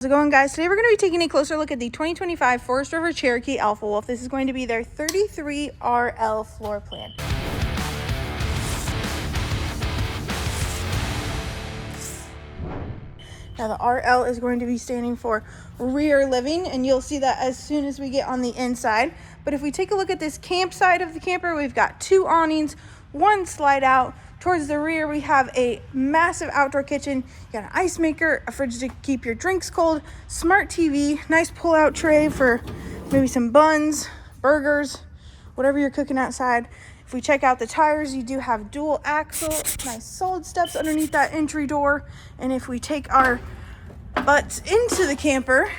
How's it going, guys? Today we're going to be taking a closer look at the 2025 Forest River Cherokee Alpha Wolf. This is going to be their 33RL floor plan. Now the RL is going to be standing for rear living, and you'll see that as soon as we get on the inside. But if we take a look at this camp side of the camper, we've got two awnings, one slide out. Towards the rear, we have a massive outdoor kitchen. You got an ice maker, a fridge to keep your drinks cold, smart TV, nice pull-out tray for maybe some buns, burgers, whatever you're cooking outside. If we check out the tires, you do have dual axle, nice solid steps underneath that entry door. And if we take our butts into the camper,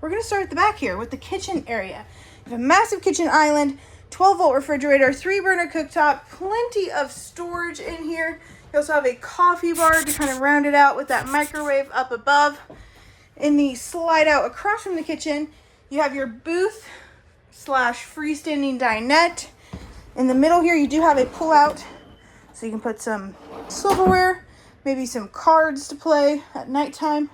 we're gonna start at the back here with the kitchen area. You have a massive kitchen island, 12-volt refrigerator, 3-burner cooktop, plenty of storage in here. You also have a coffee bar to kind of round it out with that microwave up above. In the slide out across from the kitchen, you have your booth slash freestanding dinette. In the middle here, you do have a pull-out, so you can put some silverware, maybe some cards to play at nighttime.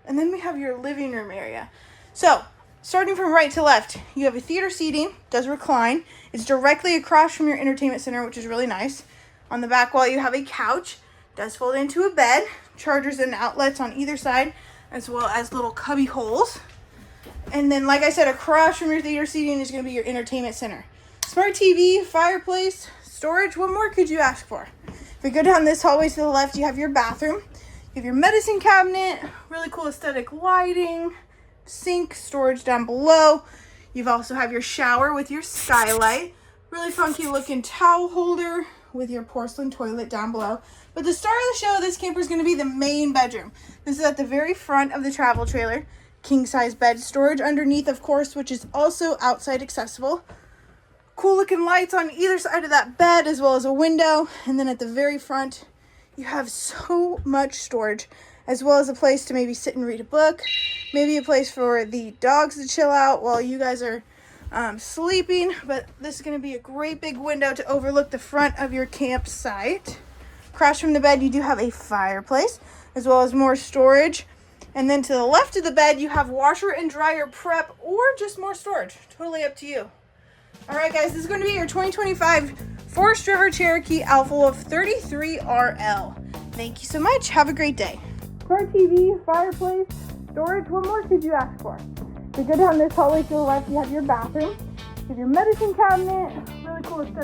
And then we have your living room area. So, starting from right to left, you have a theater seating, does recline. It's directly across from your entertainment center, which is really nice. On the back wall, you have a couch, does fold into a bed, chargers and outlets on either side, as well as little cubby holes. And then, like I said, across from your theater seating is going to be your entertainment center. Smart TV, fireplace, storage. What more could you ask for? If we go down this hallway to the left, you have your bathroom. You have your medicine cabinet, really cool aesthetic lighting, sink, storage down below. You've also have your shower with your skylight, really funky looking towel holder with your porcelain toilet down below. But the star of the show, this camper is going to be the main bedroom. This is at the very front of the travel trailer. King size bed, storage underneath, of course, which is also outside accessible. Cool looking lights on either side of that bed, as well as a window. And then at the very front, you have so much storage, as well as a place to maybe sit and read a book, maybe a place for the dogs to chill out while you guys are sleeping. But this is going to be a great big window to overlook the front of your campsite. Across from the bed, you do have a fireplace, as well as more storage. And then to the left of the bed, you have washer and dryer prep, or just more storage. Totally up to you. All right, guys, this is going to be your 2025 Forest River Cherokee Alpha Wolf 33RL. Thank you so much. Have a great day. Smart TV, fireplace, storage. What more could you ask for? If you go down this hallway to the left, you have your bathroom. You have your medicine cabinet, really cool aesthetic